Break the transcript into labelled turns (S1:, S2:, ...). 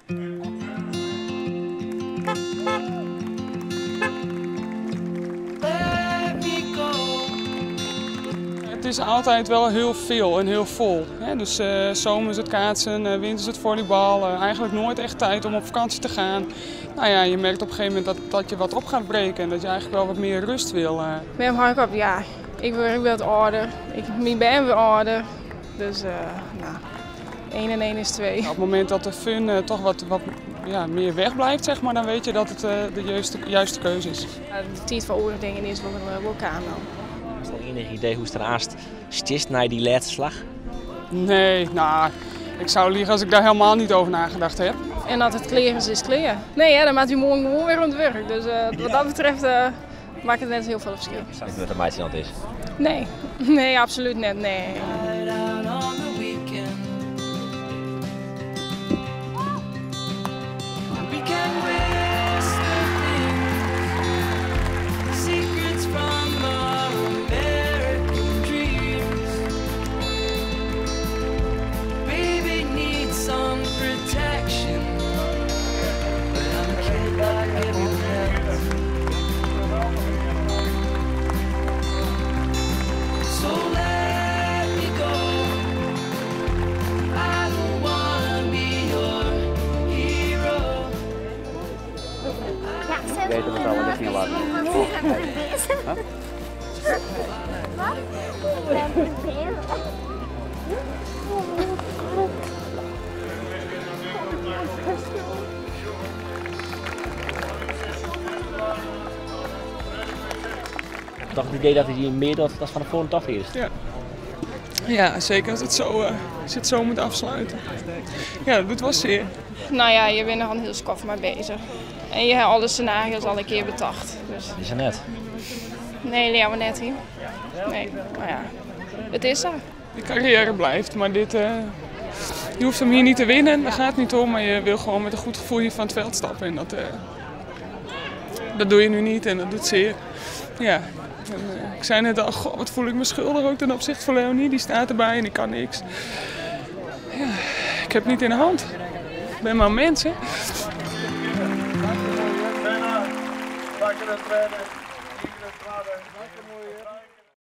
S1: Het is altijd wel heel veel en heel vol. Dus zomers het kaatsen, winters het volleybal. Eigenlijk nooit echt tijd om op vakantie te gaan. Nou ja, je merkt op een gegeven moment dat je wat op gaat breken en dat je eigenlijk wel wat meer rust wil.
S2: Met hem hang ik op, ja. Ik word wat ouder. Ik ben weer ouder. Dus nou, 1 en 1 is 2.
S1: Op het moment dat de fun toch wat meer wegblijft, zeg maar, dan weet je dat het de juiste keuze is.
S2: De tijd van oordingen is wel een vulkaan dan.
S3: Is er enig idee hoe het ernaast stist na die laatste slag?
S1: Nee, nou, ik zou liegen als ik daar helemaal niet over nagedacht heb.
S2: En dat het kleren is kleren. Nee, dan maakt u morgen gewoon weer aan het werk. Dus wat dat betreft maakt het net heel veel verschil.
S3: Zou ik dat een meisje aan het is?
S2: Nee, nee, absoluut niet, nee.
S3: Ik weet het al, dat is niet waar. Ik heb toch het idee dat het hier meer dan van de vorige toch is.
S1: Ja. Ja, zeker als het zo moet afsluiten. Ja, dat doet wel zeer.
S2: Nou ja, je bent er al heel skof mee bezig. En je hebt alle scenario's al een keer bedacht. Dus.
S3: Is er net?
S2: Nee, leren we net hier. Nee, maar ja, het is zo.
S1: De carrière blijft, maar dit, je hoeft hem hier niet te winnen, daar gaat het niet om. Maar je wil gewoon met een goed gevoel hier van het veld stappen. En dat doe je nu niet en dat doet zeer. Ja. En, ik zei net al, goh, wat voel ik me schuldig ook ten opzichte van Leonie. Die staat erbij en ik kan niks. Ja, ik heb het niet in de hand. Ik ben maar een mens, hè.